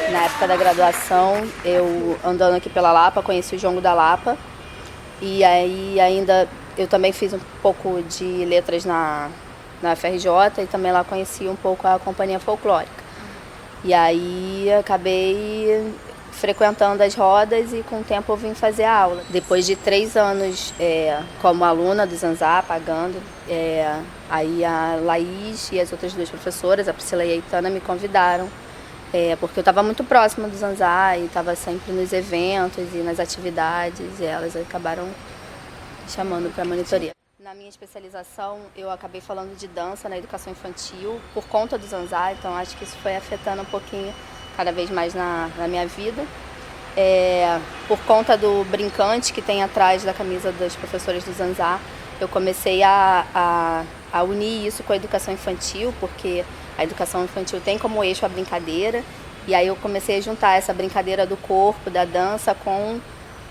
Na época da graduação, eu andando aqui pela Lapa, conheci o Jongo da Lapa. E aí ainda eu também fiz um pouco de letras na FRJ e também lá conheci um pouco a companhia folclórica. E aí acabei frequentando as rodas e com o tempo eu vim fazer a aula. Depois de 3 anos como aluna do Zanzá, pagando, aí a Laís e as outras 2 professoras, a Priscila e a Itana, me convidaram. Porque eu estava muito próxima do Zanzá e estava sempre nos eventos e nas atividades, e elas acabaram me chamando para a monitoria. Na minha especialização, eu acabei falando de dança na educação infantil por conta do Zanzá, então acho que isso foi afetando um pouquinho cada vez mais na minha vida. Por conta do brincante que tem atrás da camisa das professoras do Zanzá, eu comecei a unir isso com a educação infantil, porque a educação infantil tem como eixo a brincadeira, e aí eu comecei a juntar essa brincadeira do corpo, da dança, com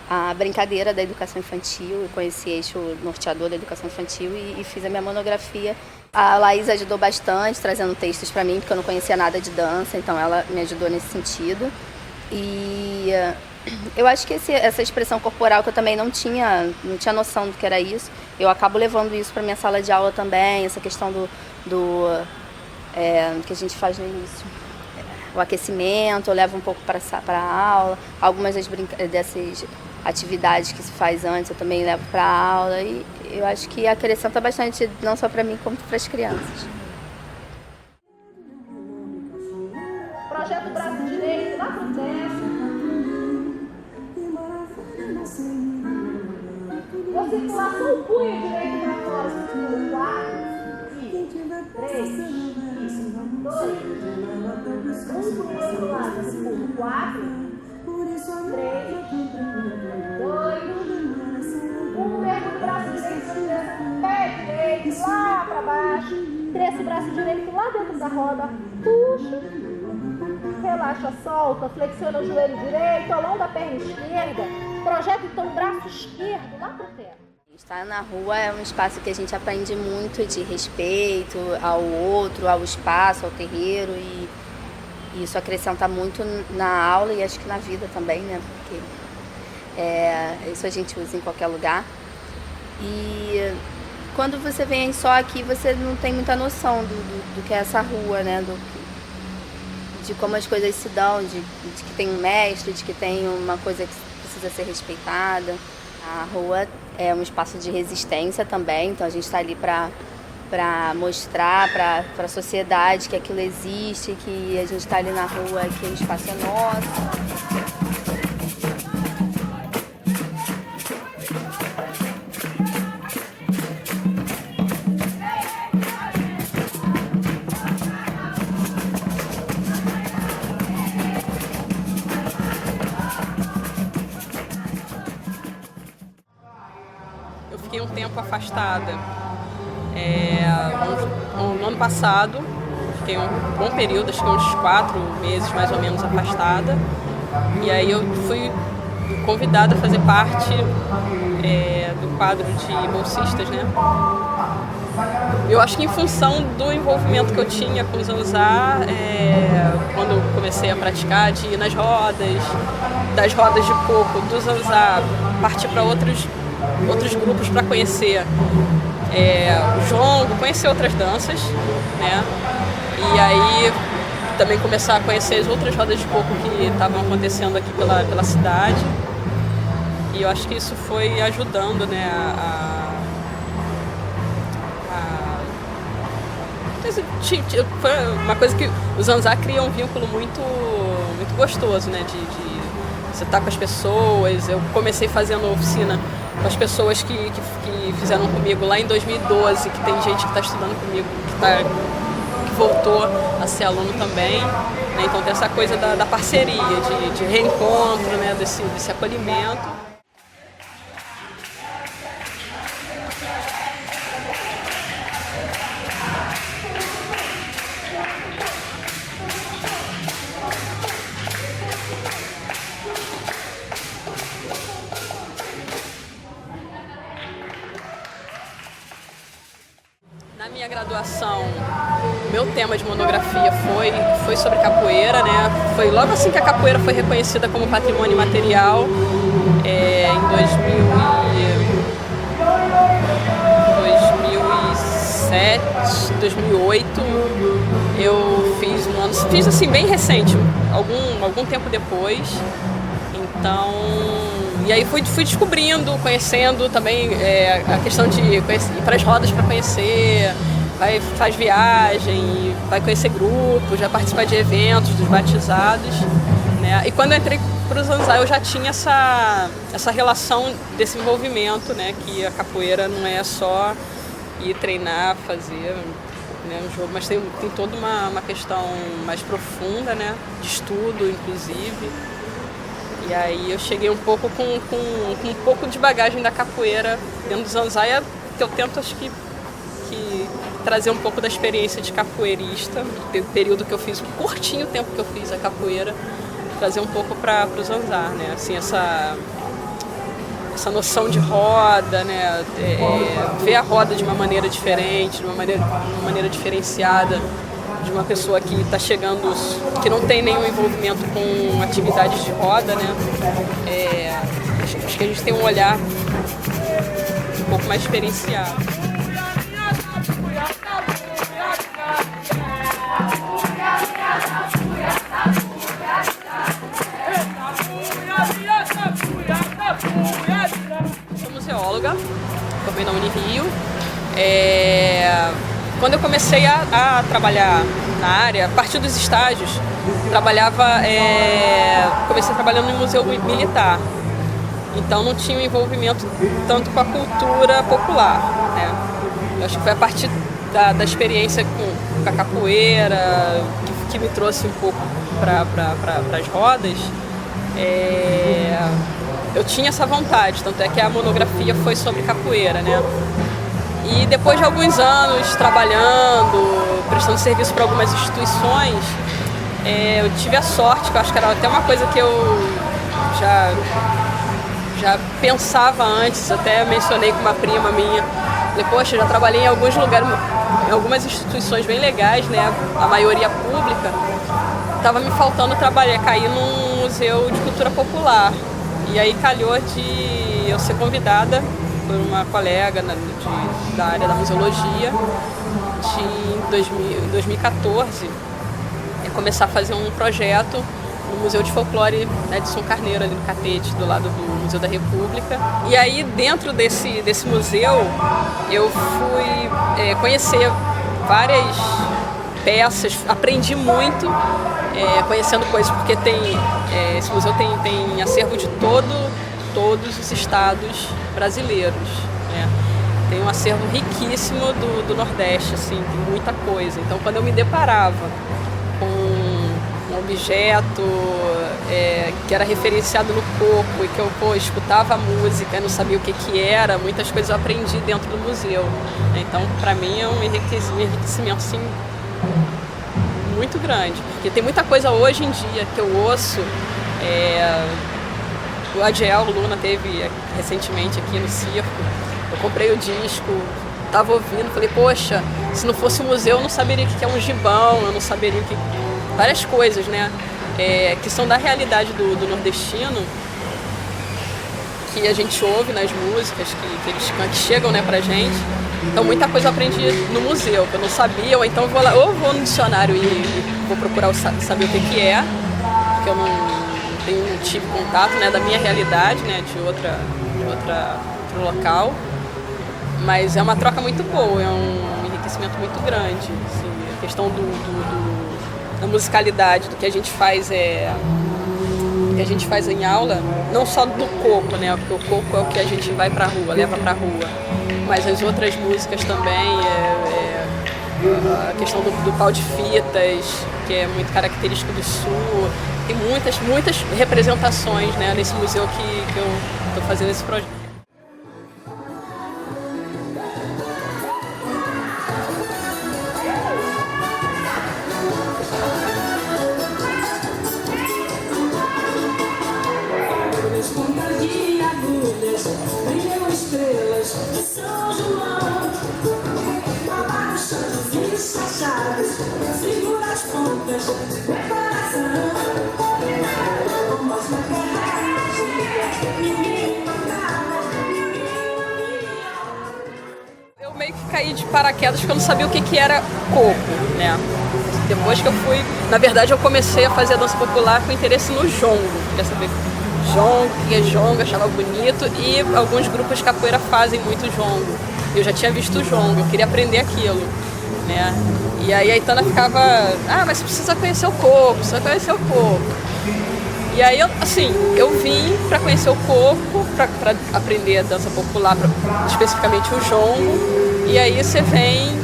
a brincadeira da educação infantil, com esse eixo norteador da educação infantil, e fiz a minha monografia. A Laís ajudou bastante, trazendo textos para mim, porque eu não conhecia nada de dança, então ela me ajudou nesse sentido. E eu acho que essa expressão corporal que eu também não tinha noção do que era isso, eu acabo levando isso para minha sala de aula também, essa questão do que a gente faz no início. O aquecimento, eu levo um pouco para a aula, algumas dessas atividades que se faz antes eu também levo para a aula, e eu acho que acrescenta bastante, não só para mim, como para as crianças. Projeta o braço direito lá pro teto. Vou circular só o punho direito para fora. 4, 3, 2, 1 pro outro lado. 4, 3, 2, 1. Pega o braço direito, pé direito lá para baixo. Cresce o braço direito lá dentro da roda. Puxa. Relaxa, solta, flexiona o joelho direito, alonga a perna esquerda. Projeta então o braço esquerdo lá para o teto. Estar na rua é um espaço que a gente aprende muito de respeito ao outro, ao espaço, ao terreiro, e isso acrescenta muito na aula e acho que na vida também, né? Porque isso a gente usa em qualquer lugar. E quando você vem só aqui, você não tem muita noção do que é essa rua, né? De como as coisas se dão, de que tem um mestre, de que tem uma coisa que precisa ser respeitada. A rua é um espaço de resistência também, então a gente está ali para mostrar para a sociedade que aquilo existe, que a gente está ali na rua, que o espaço é nosso. Eu fiquei um tempo afastada. No ano passado, fiquei um bom período, acho que uns 4 meses mais ou menos afastada. E aí eu fui convidada a fazer parte do quadro de bolsistas, né? Eu acho que em função do envolvimento que eu tinha com o Zanzá, quando eu comecei a praticar, de ir nas rodas, das rodas de coco, do Zanzá, partir para outros grupos para conhecer o jongo, conhecer outras danças, né? E aí também começar a conhecer as outras rodas de coco que estavam acontecendo aqui pela cidade. E eu acho que isso foi ajudando, né, foi uma coisa que o Zanzá cria um vínculo muito gostoso, né, de você estar com as pessoas. Eu comecei fazendo oficina com as pessoas que fizeram comigo lá em 2012, que tem gente que está estudando comigo, que voltou a ser aluno também, né? Então tem essa coisa da parceria, de reencontro, né, desse acolhimento. Na minha graduação, meu tema de monografia foi sobre capoeira, né? Foi logo assim que a capoeira foi reconhecida como patrimônio imaterial, em 2007, 2008. Eu fiz assim bem recente, algum tempo depois. Então, e aí fui descobrindo, conhecendo também a questão de ir para as rodas para conhecer, faz viagem, vai conhecer grupos, vai participar de eventos, dos batizados, né? E quando eu entrei para o Zanzá eu já tinha essa relação desse envolvimento, né? Que a capoeira não é só ir treinar, fazer, né, um jogo, mas tem toda uma questão mais profunda, né? De estudo, inclusive. E aí eu cheguei um pouco com um pouco de bagagem da capoeira dentro do Zanzá, que eu tento, acho que trazer um pouco da experiência de capoeirista, do período que eu fiz, um curtinho tempo que eu fiz a capoeira, trazer um pouco para o Zanzá, né? Assim, essa noção de roda, né? Ver a roda de uma maneira diferente, de uma maneira diferenciada, de uma pessoa que está chegando, que não tem nenhum envolvimento com atividades de roda, né? Acho que a gente tem um olhar um pouco mais experienciado. Sou museóloga, formei na Unirio. Quando eu comecei a trabalhar na área, a partir dos estágios, comecei trabalhando no Museu Militar. Então não tinha um envolvimento tanto com a cultura popular, né? Eu acho que foi a partir da experiência com a capoeira que me trouxe um pouco para as rodas. Eu tinha essa vontade, tanto é que a monografia foi sobre capoeira, né? E depois de alguns anos trabalhando, prestando serviço para algumas instituições, eu tive a sorte, que eu acho que era até uma coisa que eu já pensava antes, até mencionei com uma prima minha. Falei, poxa, já trabalhei em alguns lugares, em algumas instituições bem legais, né? A maioria pública. Estava me faltando trabalhar, cair num museu de cultura popular. E aí calhou de eu ser convidada por uma colega da área da museologia em 2014 começar a fazer um projeto no Museu de Folclore, né, de São Carneiro, ali no Catete, do lado do Museu da República. E aí dentro desse museu eu fui conhecer várias peças, aprendi muito conhecendo coisas, porque esse museu tem acervo de todos os estados brasileiros, né? Tem um acervo riquíssimo do Nordeste, assim, tem muita coisa. Então, quando eu me deparava com um objeto que era referenciado no corpo e que eu escutava a música e não sabia o que era, muitas coisas eu aprendi dentro do museu. Então, para mim, é um enriquecimento assim, muito grande, porque tem muita coisa hoje em dia que eu ouço. O Adiel Luna teve recentemente aqui no circo, eu comprei o disco, tava ouvindo, falei, poxa, se não fosse um museu eu não saberia o que é um gibão, eu não saberia o que... Várias coisas, né? Que são da realidade do nordestino, que a gente ouve nas músicas, que chegam, né, pra gente. Então muita coisa eu aprendi no museu, que eu não sabia, ou então eu vou lá, ou vou no dicionário e vou procurar saber o que é, porque eu não tive contato, né, da minha realidade, né, de outro local. Mas é uma troca muito boa, é um enriquecimento muito grande. Assim, a questão da musicalidade, do que a gente faz em aula, não só do coco, né? Porque o coco é o que a gente vai pra rua, leva pra rua. Mas as outras músicas também, a questão do pau de fitas, que é muito característico do sul. Tem muitas representações, né, nesse museu que eu estou fazendo esse projeto. Eu meio que caí de paraquedas porque eu não sabia o que era coco, né? Depois que eu fui, na verdade eu comecei a fazer a dança popular com interesse no jongo, queria saber jongo, o que é jongo, achava bonito, e alguns grupos de capoeira fazem muito jongo. Eu já tinha visto o jongo, eu queria aprender aquilo, né? E aí a Itana ficava, mas você precisa conhecer o coco, precisa conhecer o coco. E aí, eu vim para conhecer o coco, para aprender a dança popular, especificamente o jongo. E aí você vem,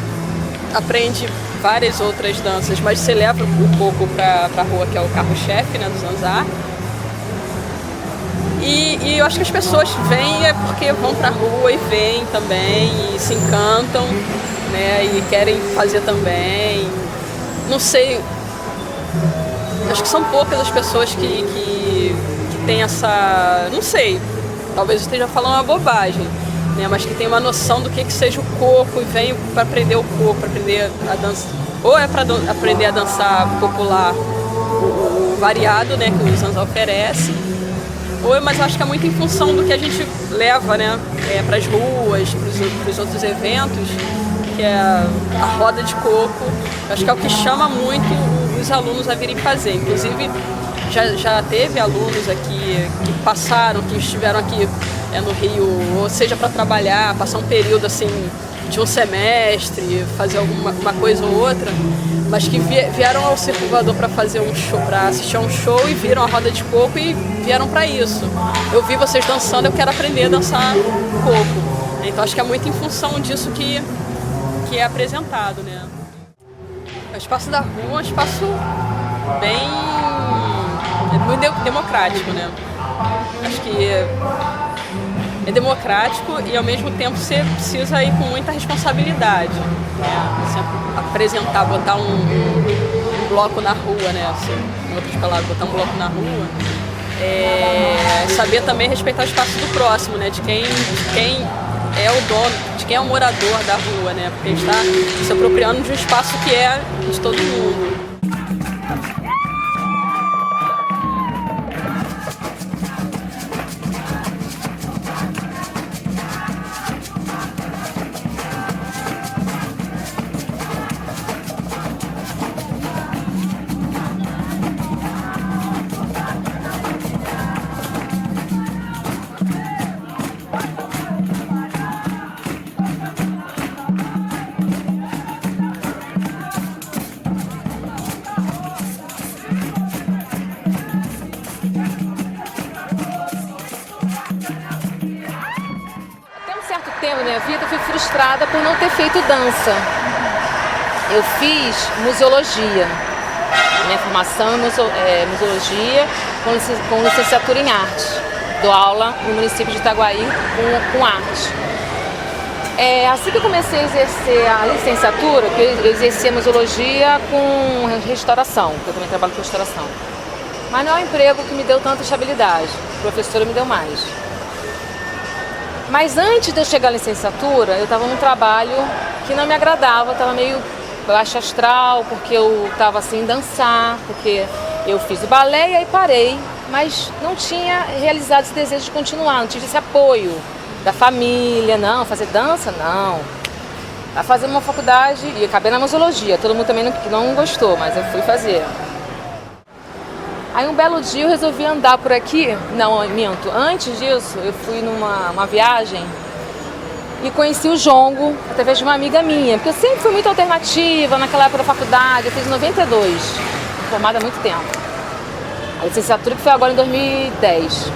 aprende várias outras danças, mas você leva o coco para a rua, que é o carro-chefe, né, do Zanzar. E eu acho que as pessoas vêm porque vão para a rua e vêm também, e se encantam, né, e querem fazer também. Não sei, acho que são poucas as pessoas que têm essa... Não sei, talvez eu esteja falando uma bobagem, né, mas que tem uma noção do que seja o coco e vem para aprender o coco, para aprender a dança. Ou é para aprender a dançar popular, o variado, né, que o Zanzar oferece. Mas eu acho que é muito em função do que a gente leva, né, para as ruas, para os outros eventos, que é a roda de coco. Eu acho que é o que chama muito os alunos a virem fazer. Inclusive, já teve alunos aqui que passaram, que estiveram aqui no Rio, ou seja, para trabalhar, passar um período assim de um semestre, fazer uma coisa ou outra, mas que vieram ao Circo Voador para fazer um show, para assistir a um show, e viram a roda de coco e vieram para isso. Eu vi vocês dançando, eu quero aprender a dançar coco. Então acho que é muito em função disso que é apresentado, né? O espaço da rua é um espaço muito democrático, né? Acho que é democrático e ao mesmo tempo você precisa ir com muita responsabilidade, né? Você apresentar, botar um bloco na rua, né? Assim, em outras palavras, botar um bloco na rua. Saber também respeitar o espaço do próximo, né? De quem é o dono, de quem é o morador da rua, né? Porque a gente está se apropriando de um espaço que é de todo mundo. Na minha vida, eu fui frustrada por não ter feito dança. Eu fiz museologia. Minha formação é museologia com licenciatura em arte. Dou aula no município de Itaguaí com arte. Assim que eu comecei a exercer a licenciatura, que eu exercia museologia com restauração, porque eu também trabalho com restauração. Mas não é um emprego que me deu tanta estabilidade. A professora me deu mais. Mas antes de eu chegar à licenciatura, eu estava num trabalho que não me agradava, estava meio baixa astral, porque eu estava sem dançar, porque eu fiz o balé e aí parei, mas não tinha realizado esse desejo de continuar, não tive esse apoio da família, não, fazer dança, não. A fazer uma faculdade e acabei na museologia, todo mundo também não gostou, mas eu fui fazer. Aí um belo dia eu resolvi andar por aqui, não, minto, antes disso eu fui numa viagem e conheci o jongo através de uma amiga minha, porque eu sempre fui muito alternativa naquela época da faculdade, eu fiz em 92, formada há muito tempo. A licenciatura que foi agora em 2010,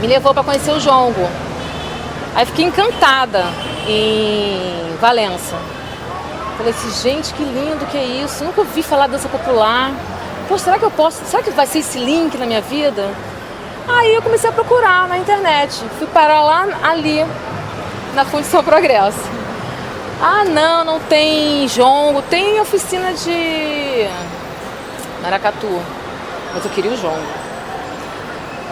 me levou para conhecer o jongo. Aí fiquei encantada em Valença. Falei assim, gente, que lindo que é isso, nunca ouvi falar de dança popular. Pô, será que eu posso, será que vai ser esse link na minha vida? Aí eu comecei a procurar na internet, fui parar lá ali, na Fundição Progresso. Ah, não tem jongo, tem oficina de maracatu, mas eu queria o jongo.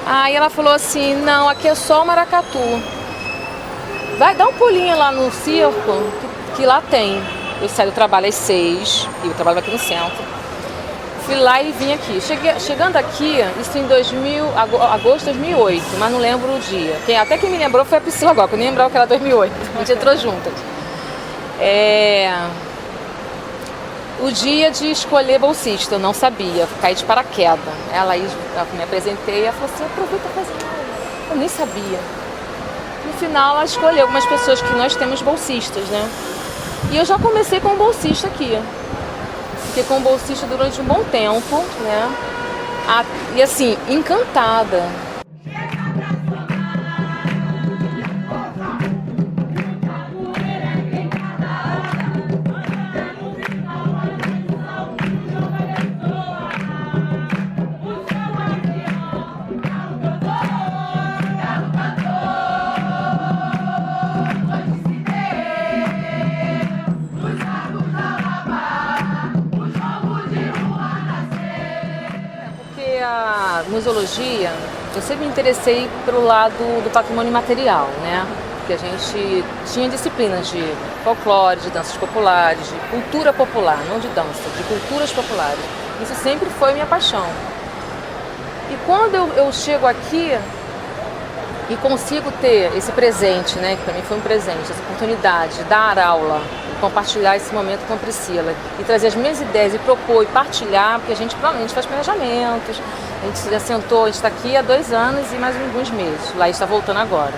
Aí ela falou assim, não, aqui é só o maracatu. Vai dar um pulinho lá no circo, que lá tem. Eu saí do trabalho às 6, e eu trabalho aqui no centro. Fui lá e vim aqui. Chegando aqui, isso em agosto de 2008, mas não lembro o dia. Até quem me lembrou foi a Priscila agora, que eu nem lembrava que era 2008. A gente entrou juntas. O dia de escolher bolsista, eu não sabia, caí de paraquedas. Ela me apresentei e ela falou assim, aproveita pra fazer. Eu nem sabia. No final, ela escolheu algumas pessoas que nós temos bolsistas, né? E eu já comecei com um bolsista aqui. Fiquei com um bolsista durante um bom tempo, né? E assim, encantada. A museologia, eu sempre me interessei pelo lado do patrimônio material, né? Porque a gente tinha disciplinas de folclore, de danças populares, de cultura popular, não de dança, de culturas populares. Isso sempre foi minha paixão. E quando eu chego aqui e consigo ter esse presente, né? Que para mim foi um presente, essa oportunidade de dar aula, compartilhar esse momento com a Priscila e trazer as minhas ideias e propor e partilhar, porque a gente faz planejamentos, a gente já sentou, a gente está aqui há 2 anos e mais alguns meses, lá está voltando agora.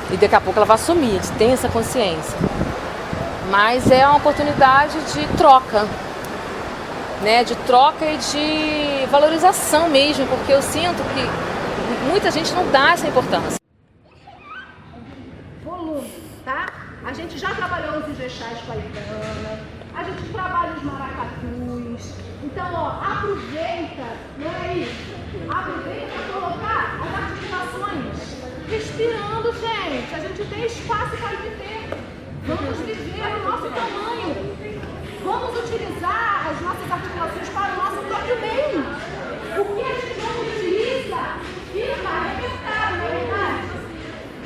E daqui a pouco ela vai assumir, tem essa consciência. Mas é uma oportunidade de troca, né? De troca e de valorização mesmo, porque eu sinto que muita gente não dá essa importância. Volume, tá? A gente já trabalhou os ingexais com a Ivana, a gente trabalha os maracatus. Então, ó, aproveita, não é isso? Aproveita para colocar as articulações. Respirando, gente. A gente tem espaço para viver. Vamos viver o nosso tamanho. Vamos utilizar as nossas articulações para o nosso próprio bem. O que a gente não utiliza fica arrebentado, não é verdade?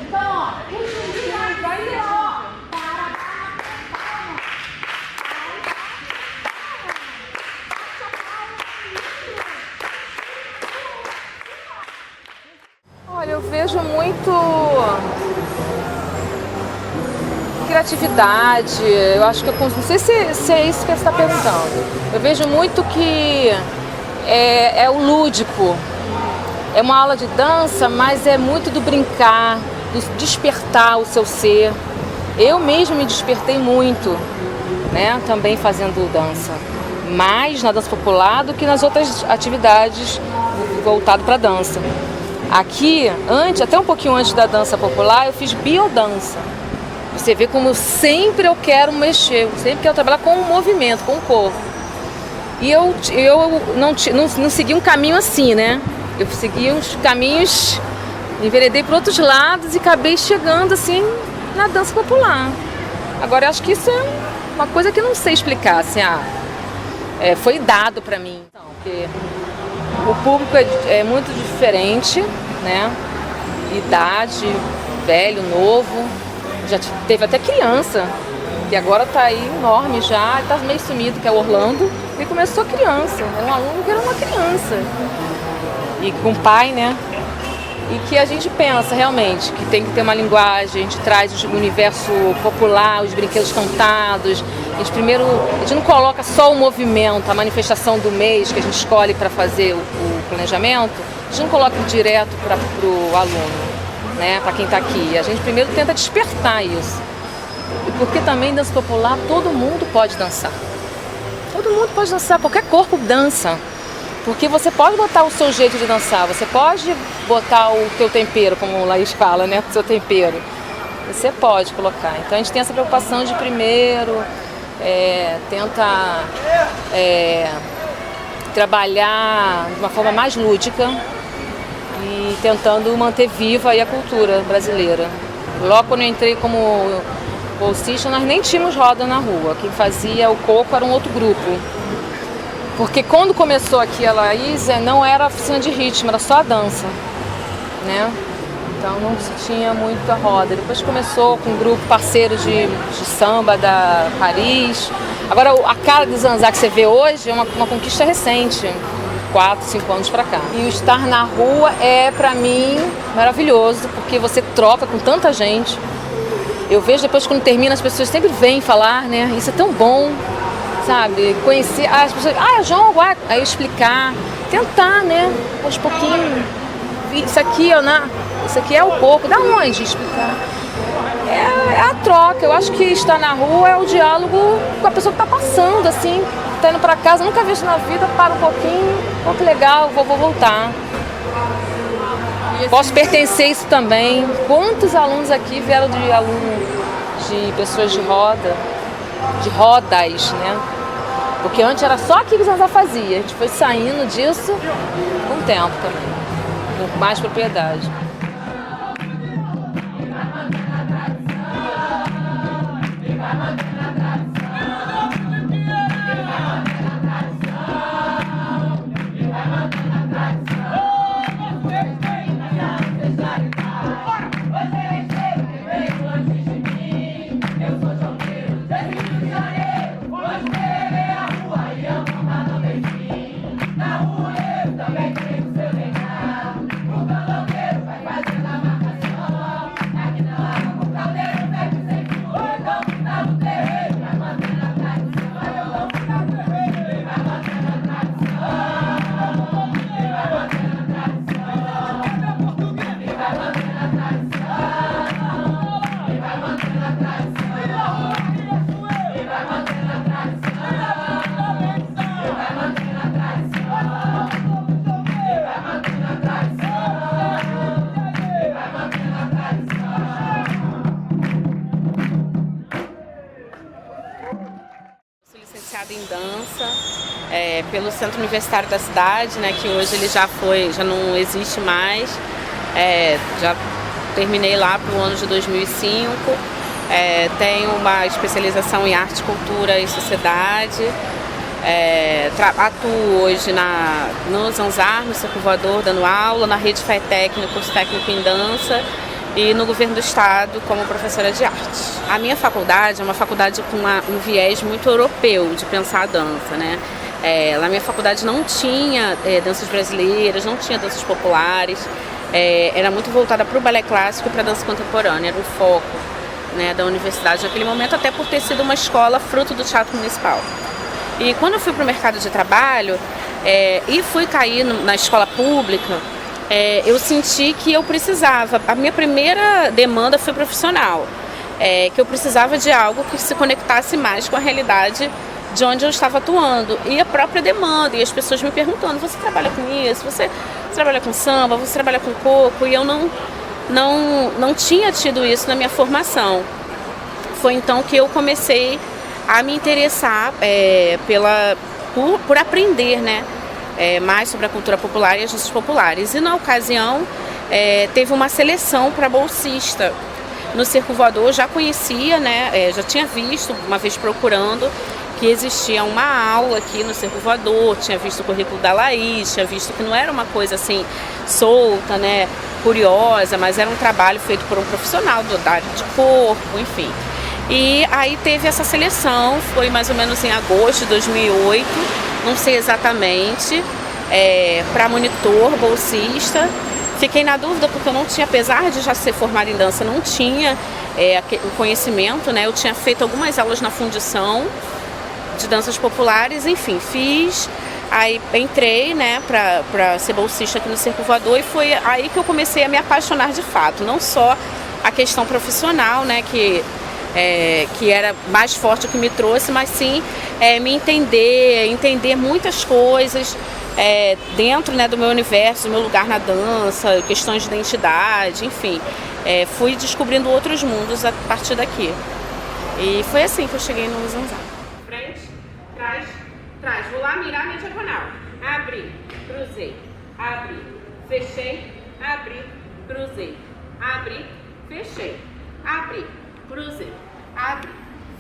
Então, ó, utiliza, vai, ó. Olha, eu vejo muito criatividade, eu acho que não sei se é isso que você está perguntando. Eu vejo muito que é o lúdico, é uma aula de dança, mas é muito do brincar, do despertar o seu ser. Eu mesmo me despertei muito, né, também fazendo dança, mais na dança popular do que nas outras atividades voltado para dança. Aqui, até um pouquinho antes da dança popular, eu fiz biodança. Você vê como sempre eu quero mexer, sempre quero trabalhar com o movimento, com o corpo. E eu não segui um caminho assim, né? Eu segui uns caminhos, enveredei por outros lados e acabei chegando assim na dança popular. Agora eu acho que isso é uma coisa que eu não sei explicar, assim, foi dado para mim. Porque o público é muito diferente, né? Idade, velho, novo, já teve até criança, que agora tá aí enorme já, tá meio sumido, que é o Orlando, e começou criança, era um aluno que era uma criança, e com o pai, né? E que a gente pensa realmente que tem que ter uma linguagem, a gente traz o universo popular, os brinquedos cantados. A gente não coloca só o movimento, a manifestação do mês que a gente escolhe para fazer o planejamento, a gente não coloca direto para o aluno, né, para quem está aqui. A gente primeiro tenta despertar isso. E porque também dança popular, todo mundo pode dançar. Todo mundo pode dançar, qualquer corpo dança. Porque você pode botar o seu jeito de dançar, você pode botar o teu tempero, como o Laís fala, né? O seu tempero. Você pode colocar. Então a gente tem essa preocupação de primeiro tentar trabalhar de uma forma mais lúdica e tentando manter viva aí a cultura brasileira. Logo quando eu entrei como bolsista, nós nem tínhamos roda na rua. Quem fazia o coco era um outro grupo. Porque quando começou aqui a Laís, não era oficina de ritmo, era só a dança, né? Então não se tinha muita roda. Depois começou com um grupo parceiro de samba da Paris. Agora a cara do Zanzá que você vê hoje é uma conquista recente, 4, 5 anos pra cá. E o estar na rua é, pra mim, maravilhoso, porque você troca com tanta gente. Eu vejo depois quando termina, as pessoas sempre vêm falar, né? Isso é tão bom. Sabe, conhecer as pessoas, João, aí explicar, tentar, né, aos pouquinhos, isso aqui é o coco, da onde explicar? É a troca, eu acho que estar na rua é o diálogo com a pessoa que está passando, assim, está indo para casa, nunca vi isso na vida, para um pouquinho, que legal, vou voltar. Posso pertencer a isso também. Quantos alunos aqui vieram de pessoas de roda? De rodas, né? Porque antes era só aquilo que o Zanzá fazia. A gente foi saindo disso com o tempo também, com mais propriedade. Em dança pelo Centro Universitário da cidade, né, que hoje ele já não existe mais. Já terminei lá para o ano de 2005. Tenho uma especialização em arte, cultura e sociedade. Atuo hoje no Zanzar, no Circo Voador, dando aula, na Rede FATEC, no curso técnico em dança, e no governo do estado como professora de arte. A minha faculdade é uma faculdade com um viés muito europeu de pensar a dança, né? Na minha faculdade não tinha danças brasileiras, não tinha danças populares, era muito voltada para o balé clássico e para a dança contemporânea, era o foco, né, da universidade naquele momento, até por ter sido uma escola fruto do Teatro Municipal. E quando eu fui para o mercado de trabalho e fui cair na escola pública, eu senti que eu precisava, a minha primeira demanda foi profissional, que eu precisava de algo que se conectasse mais com a realidade de onde eu estava atuando, e a própria demanda, e as pessoas me perguntando, você trabalha com isso, você trabalha com samba, você trabalha com coco, e eu não tinha tido isso na minha formação. Foi então que eu comecei a me interessar por aprender, né? Mais sobre a cultura popular e as danças populares. E na ocasião teve uma seleção para bolsista. No Circo Voador eu já conhecia, né? Já tinha visto, uma vez procurando, que existia uma aula aqui no Circo Voador, tinha visto o currículo da Laís, tinha visto que não era uma coisa assim solta, né? curiosa, mas era um trabalho feito por um profissional da área de corpo, enfim. E aí teve essa seleção, foi mais ou menos em agosto de 2008, não sei exatamente, para monitor, bolsista. Fiquei na dúvida porque eu não tinha, apesar de já ser formada em dança, não tinha o conhecimento, né? Eu tinha feito algumas aulas na fundição de danças populares, enfim, fiz. Aí entrei, né, para ser bolsista aqui no Circo Voador, e foi aí que eu comecei a me apaixonar de fato, não só a questão profissional, né, que era mais forte o que me trouxe, mas sim me entender muitas coisas dentro, né, do meu universo, do meu lugar na dança, questões de identidade, enfim. Fui descobrindo outros mundos a partir daqui. E foi assim que eu cheguei no Zanzar. Frente, trás, trás. Vou lá mirar minha diagonal. Abri, cruzei, abri, fechei, abri, cruzei, abri, fechei, abri, cruzei, abri,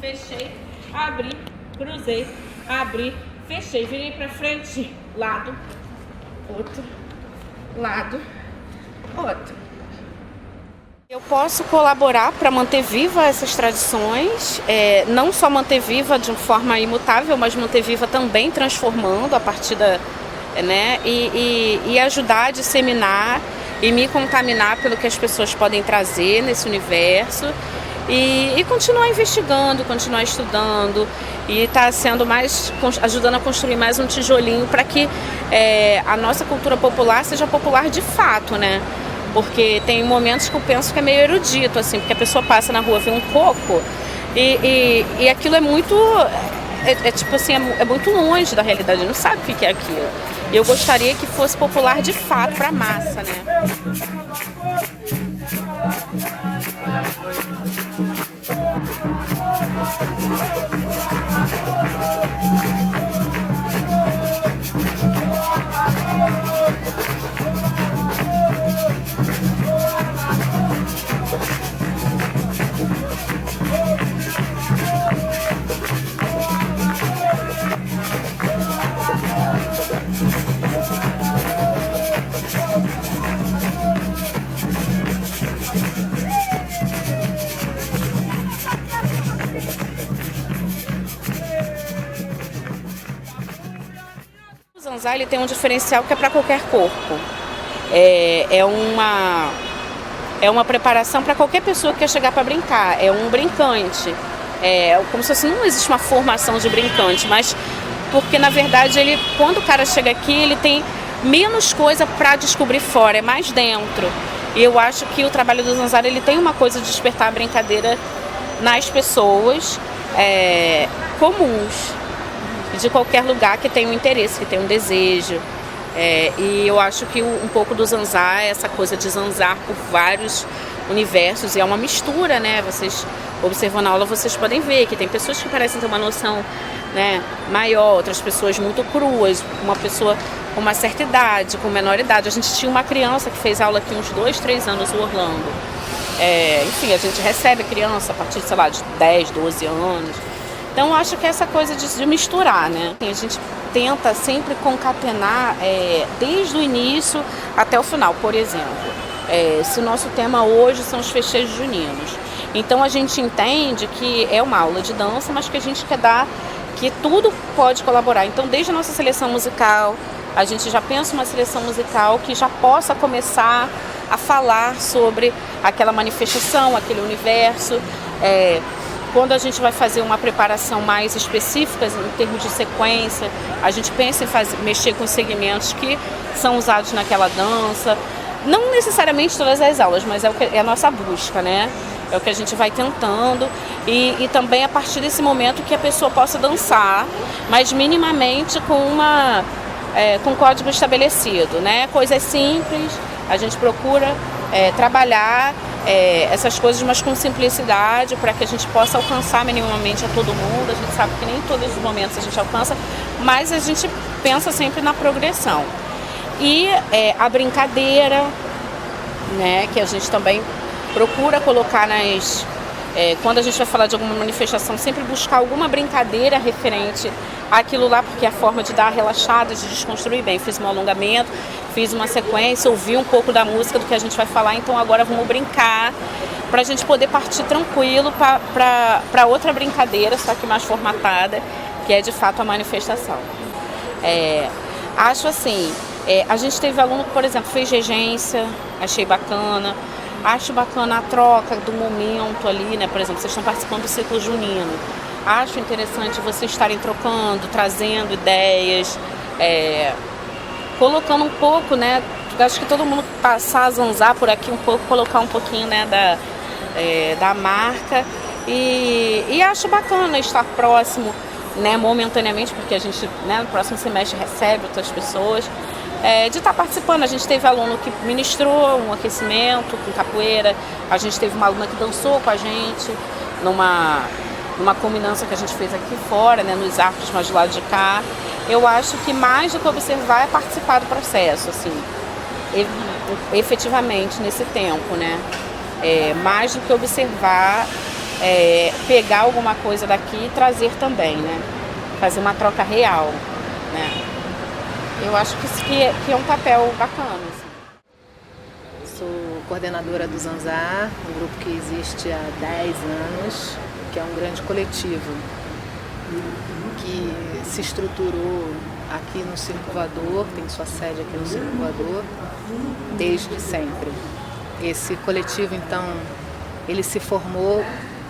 fechei, abri, cruzei, abri, fechei. Virei pra frente, lado, outro, lado, outro. Eu posso colaborar para manter viva essas tradições, não só manter viva de uma forma imutável, mas manter viva também transformando a partir da, né, e ajudar a disseminar e me contaminar pelo que as pessoas podem trazer nesse universo e continuar investigando, continuar estudando e estar ajudando a construir mais um tijolinho para que a nossa cultura popular seja popular de fato, né? Porque tem momentos que eu penso que é meio erudito, assim, porque a pessoa passa na rua, vê um coco e aquilo é muito, tipo assim, é muito longe da realidade, não sabe o que é aquilo. E eu gostaria que fosse popular de fato para a massa, né? O Zanzar, ele tem um diferencial que é para qualquer corpo. É uma preparação para qualquer pessoa que quer chegar para brincar. É um brincante. Como se fosse, não existe uma formação de brincante, mas porque na verdade quando o cara chega aqui, ele tem menos coisa para descobrir fora, é mais dentro. E eu acho que o trabalho do Zanzar, ele tem uma coisa de despertar a brincadeira nas pessoas comuns, de qualquer lugar que tenha um interesse, que tenha um desejo. E eu acho que um pouco do Zanzar é essa coisa de zanzar por vários universos, e é uma mistura, né? Vocês, observando a aula, vocês podem ver que tem pessoas que parecem ter uma noção, né, maior, outras pessoas muito cruas, uma pessoa com uma certa idade, com menor idade. A gente tinha uma criança que fez aula aqui uns 2, 3 anos, o Orlando. Enfim, a gente recebe a criança a partir, sei lá, de 10, 12 anos. Então, eu acho que é essa coisa de misturar, né? A gente tenta sempre concatenar desde o início até o final. Por exemplo, se o nosso tema hoje são os festejos juninos, então a gente entende que é uma aula de dança, mas que a gente quer dar, que tudo pode colaborar. Então, desde a nossa seleção musical, a gente já pensa uma seleção musical que já possa começar a falar sobre aquela manifestação, aquele universo. Quando a gente vai fazer uma preparação mais específica em termos de sequência, a gente pensa em mexer com segmentos que são usados naquela dança. Não necessariamente todas as aulas, mas é a nossa busca, né? É o que a gente vai tentando e também a partir desse momento que a pessoa possa dançar, mas minimamente com um código estabelecido, né? Coisas simples, a gente procura trabalhar essas coisas, mas com simplicidade, para que a gente possa alcançar minimamente a todo mundo. A gente sabe que nem em todos os momentos a gente alcança, mas a gente pensa sempre na progressão. E a brincadeira, né, que a gente também procura colocar quando a gente vai falar de alguma manifestação, sempre buscar alguma brincadeira referente àquilo lá, porque é a forma de dar relaxada, de desconstruir bem. Fiz um alongamento, fiz uma sequência, ouvi um pouco da música do que a gente vai falar, então agora vamos brincar, para a gente poder partir tranquilo para outra brincadeira, só que mais formatada, que é de fato a manifestação. Acho assim, a gente teve aluno que, por exemplo, fez regência, achei bacana. Acho bacana a troca do momento ali, né? Por exemplo, vocês estão participando do ciclo junino. Acho interessante vocês estarem trocando, trazendo ideias, colocando um pouco, né? Acho que todo mundo passar a zanzar por aqui um pouco, colocar um pouquinho, né, da marca. E acho bacana estar próximo, né, momentaneamente, porque a gente, né, no próximo semestre recebe outras pessoas. De estar participando. A gente teve aluno que ministrou um aquecimento com capoeira, a gente teve uma aluna que dançou com a gente numa combinância que a gente fez aqui fora, né, nos arcos mais do lado de cá. Eu acho que mais do que observar é participar do processo, assim, efetivamente nesse tempo, né? Mais do que observar, pegar alguma coisa daqui e trazer também, né? Fazer uma troca real, né? Eu acho que isso é um papel bacana. Assim. Sou coordenadora do Zanzar, um grupo que existe há 10 anos, que é um grande coletivo que se estruturou aqui no Circo Voador, tem sua sede aqui no Circo Voador, desde sempre. Esse coletivo, então, ele se formou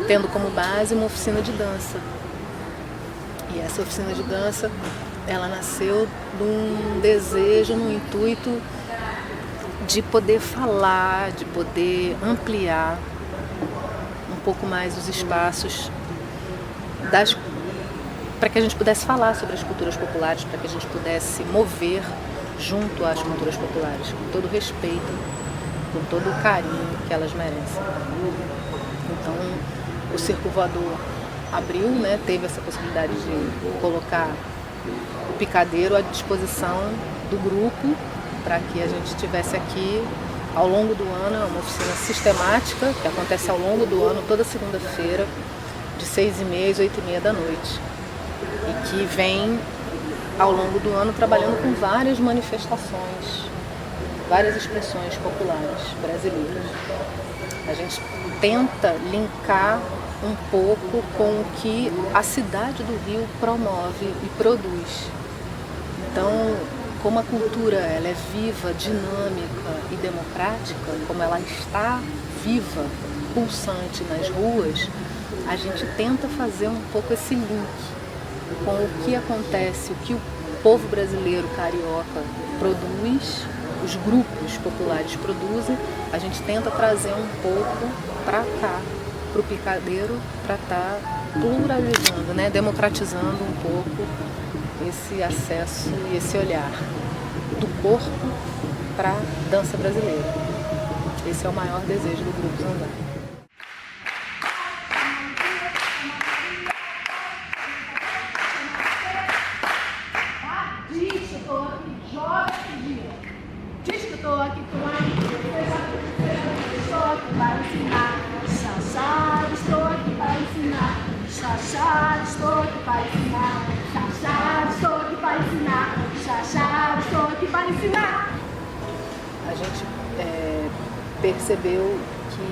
tendo como base uma oficina de dança. E essa oficina de dança, ela nasceu de um desejo, num intuito de poder falar, de poder ampliar um pouco mais os espaços para que a gente pudesse falar sobre as culturas populares, para que a gente pudesse mover junto às culturas populares, com todo o respeito, com todo o carinho que elas merecem. Então, o Circo Voador abriu, né, teve essa possibilidade de colocar o picadeiro à disposição do grupo para que a gente tivesse aqui ao longo do ano uma oficina sistemática que acontece ao longo do ano, toda segunda-feira, de 6h30 às 8h30 da noite, e que vem ao longo do ano trabalhando com várias manifestações, várias expressões populares brasileiras. A gente tenta linkar um pouco com o que a cidade do Rio promove e produz. Então, como a cultura ela é viva, dinâmica e democrática, como ela está viva, pulsante nas ruas, a gente tenta fazer um pouco esse link com o que acontece, o que o povo brasileiro carioca produz, os grupos populares produzem, a gente tenta trazer um pouco para cá, para o picadeiro, para estar pluralizando, né? Democratizando um pouco esse acesso e esse olhar do corpo para a dança brasileira. Esse é o maior desejo do Grupo Zanzar. Diz que eu tô aqui, joga esse dia. Diz que eu tô aqui, estou aqui para ensinar. Chachá, estou aqui para ensinar. Chachá, estou aqui para ensinar. Chachá, estou aqui para ensinar. Chachá, estou aqui para ensinar. A gente percebeu que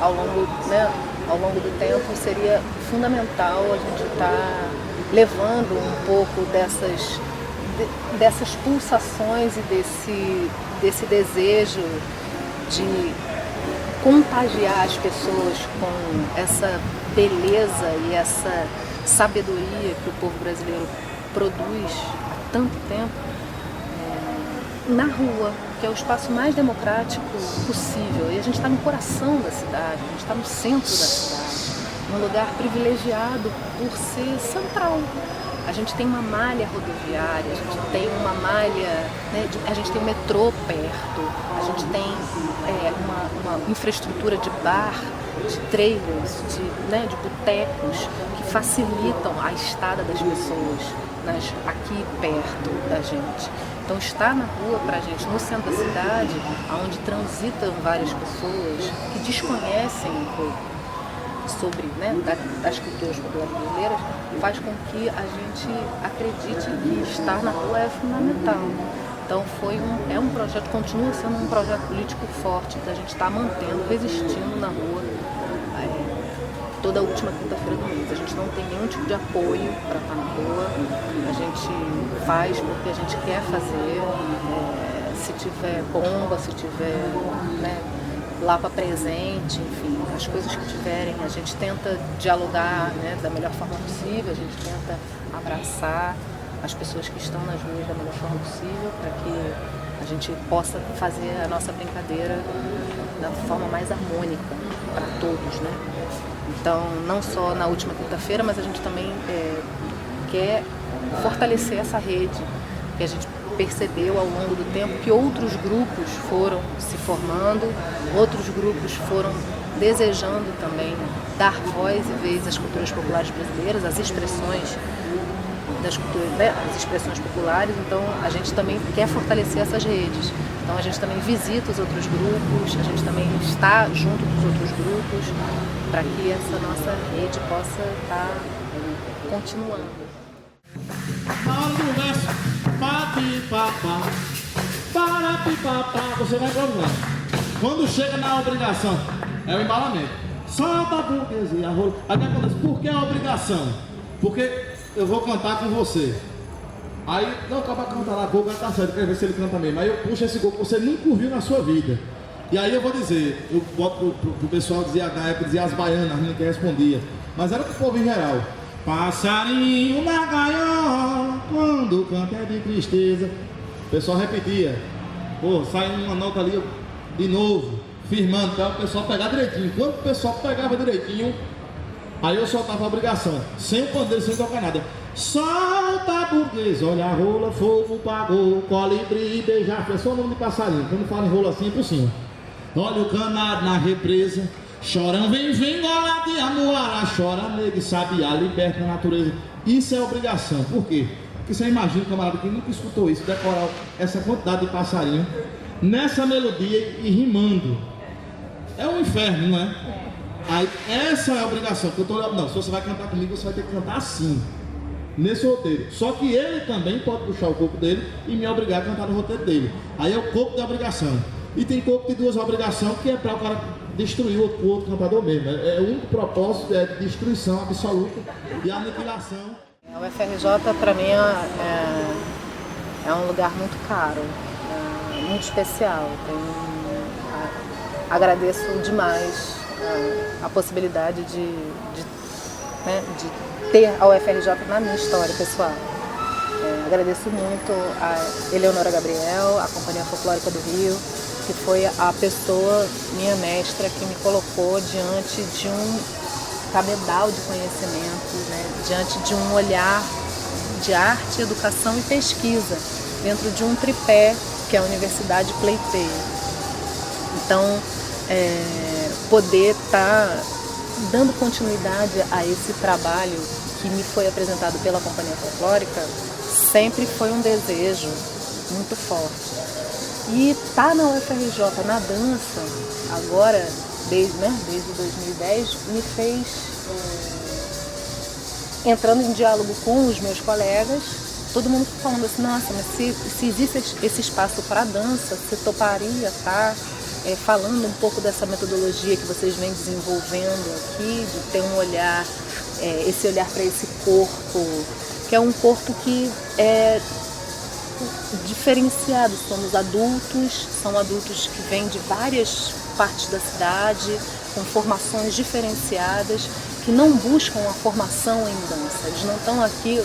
ao longo do tempo seria fundamental a gente estar levando um pouco dessas pulsações e desse desejo de contagiar as pessoas com essa beleza e essa sabedoria que o povo brasileiro produz há tanto tempo na rua, que é o espaço mais democrático possível. E a gente está no coração da cidade, a gente está no centro da cidade, num lugar privilegiado por ser central. A gente tem uma malha rodoviária, a gente tem uma malha, né, a gente tem um metrô perto, a gente tem uma infraestrutura de bar, de trailers, de botecos que facilitam a estada das pessoas aqui perto da gente. Então estar na rua para a gente, no centro da cidade, onde transitam várias pessoas que desconhecem um pouco sobre, né, das culturas populares brasileiras, faz com que a gente acredite que estar na rua é fundamental. Então é um projeto, continua sendo um projeto político forte, que a gente está mantendo, resistindo na rua toda a última quinta-feira do mês. A gente não tem nenhum tipo de apoio para estar na rua, a gente faz porque a gente quer fazer, se tiver bomba, se tiver, né, Lapa presente, enfim, as coisas que tiverem, a gente tenta dialogar, né, da melhor forma possível, a gente tenta abraçar as pessoas que estão nas ruas da melhor forma possível para que a gente possa fazer a nossa brincadeira da forma mais harmônica para todos, né? Então, não só na última quinta-feira, mas a gente também quer fortalecer essa rede que a gente percebeu ao longo do tempo que outros grupos foram se formando, outros grupos foram desejando também dar voz e vez às culturas populares brasileiras, às expressões das culturas, né, as expressões populares. Então a gente também quer fortalecer essas redes. Então a gente também visita os outros grupos, a gente também está junto dos outros grupos para que essa nossa rede possa estar continuando. Na hora do verso, pá-pi-pá-pá, para-pi-pá-pá, você vai improvisar. Quando chega na obrigação, é o embalamento. Solta a burguesia, rola. Aí o que acontece? Por que a obrigação? Porque eu vou cantar com você. Aí, não, acaba cantar lá, gol, tá certo, quero ver se ele canta mesmo. Aí eu puxo esse gol que você nunca ouviu na sua vida. E aí eu vou dizer, eu boto pro pessoal dizer, na época dizia as baianas, a gente respondia. Mas era pro povo em geral. Passarinho na gaiola, quando canta é de tristeza. O pessoal repetia. Pô, sai uma nota ali de novo, firmando, para o pessoal pegar direitinho. Quando o pessoal pegava direitinho, aí eu soltava a obrigação, sem o pandeiro, sem tocar nada. Solta burguês, olha a rola, fogo pagou, colibri, beija-flor. É só o nome de passarinho, quando fala em rola assim é por cima. Olha o canário na represa, chorão vem, gola de amoara, chora nego, sabiá, liberta a natureza. Isso é obrigação, por quê? Porque você imagina, camarada, que nunca escutou isso, decorar essa quantidade de passarinho nessa melodia e rimando. É um inferno, não é? Aí, essa é a obrigação, que eu tô olhando, não, se você vai cantar comigo, você vai ter que cantar assim, nesse roteiro. Só que ele também pode puxar o coco dele e me obrigar a cantar no roteiro dele. Aí é o coco da obrigação. E tem coco de duas obrigações, que é para o cara destruir o outro cantador mesmo. O único propósito é de destruição absoluta e aniquilação. O UFRJ para mim é um lugar muito caro, muito especial. Agradeço demais a possibilidade de ter a UFRJ na minha história pessoal. Agradeço muito a Eleonora Gabriel, a Companhia Folclórica do Rio, que foi a pessoa, minha mestra, que me colocou diante de um cabedal de conhecimento, né, diante de um olhar de arte, educação e pesquisa, dentro de um tripé que é a Universidade Pleiteia. Então, poder estar dando continuidade a esse trabalho que me foi apresentado pela Companhia Folclórica sempre foi um desejo muito forte. E estar na UFRJ, na dança, agora, desde 2010, me fez, entrando em diálogo com os meus colegas, todo mundo falando assim, nossa, mas se existe esse espaço para dança, você toparia estar falando um pouco dessa metodologia que vocês vêm desenvolvendo aqui, de ter um olhar, esse olhar para esse corpo, que é um corpo que é diferenciado. Somos adultos, são adultos que vêm de várias partes da cidade, com formações diferenciadas, que não buscam a formação em dança. Eles não estão aqui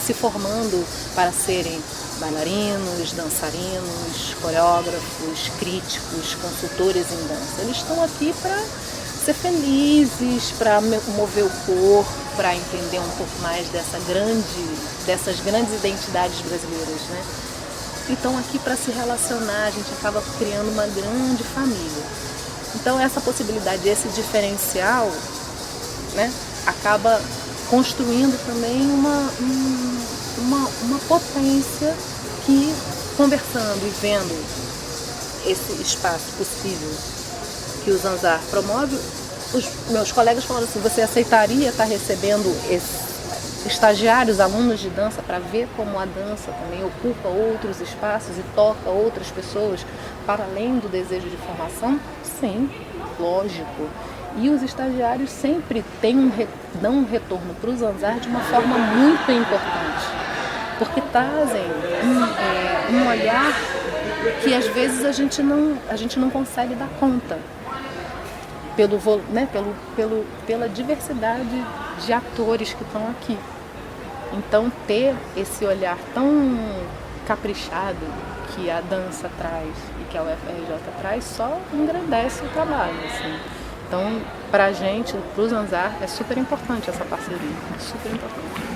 se formando para serem bailarinos, dançarinos, coreógrafos, críticos, consultores em dança. Eles estão aqui para ser felizes, para mover o corpo, para entender um pouco mais dessas grandes identidades brasileiras, né? Então aqui para se relacionar, a gente acaba criando uma grande família. Então essa possibilidade, esse diferencial, né, acaba construindo também uma potência que conversando e vendo esse espaço possível que o Zanzar promove, os meus colegas falaram assim, você aceitaria estar recebendo estagiários, alunos de dança, para ver como a dança também ocupa outros espaços e toca outras pessoas para além do desejo de formação? Sim, lógico. E os estagiários sempre dão um retorno para o Zanzar de uma forma muito importante, porque trazem um olhar que às vezes a gente não consegue dar conta, pela diversidade de atores que estão aqui. Então ter esse olhar tão caprichado que a dança traz e que a UFRJ traz só engrandece o trabalho, assim. Então, pra gente, pro Zanzar, é super importante essa parceria, super importante.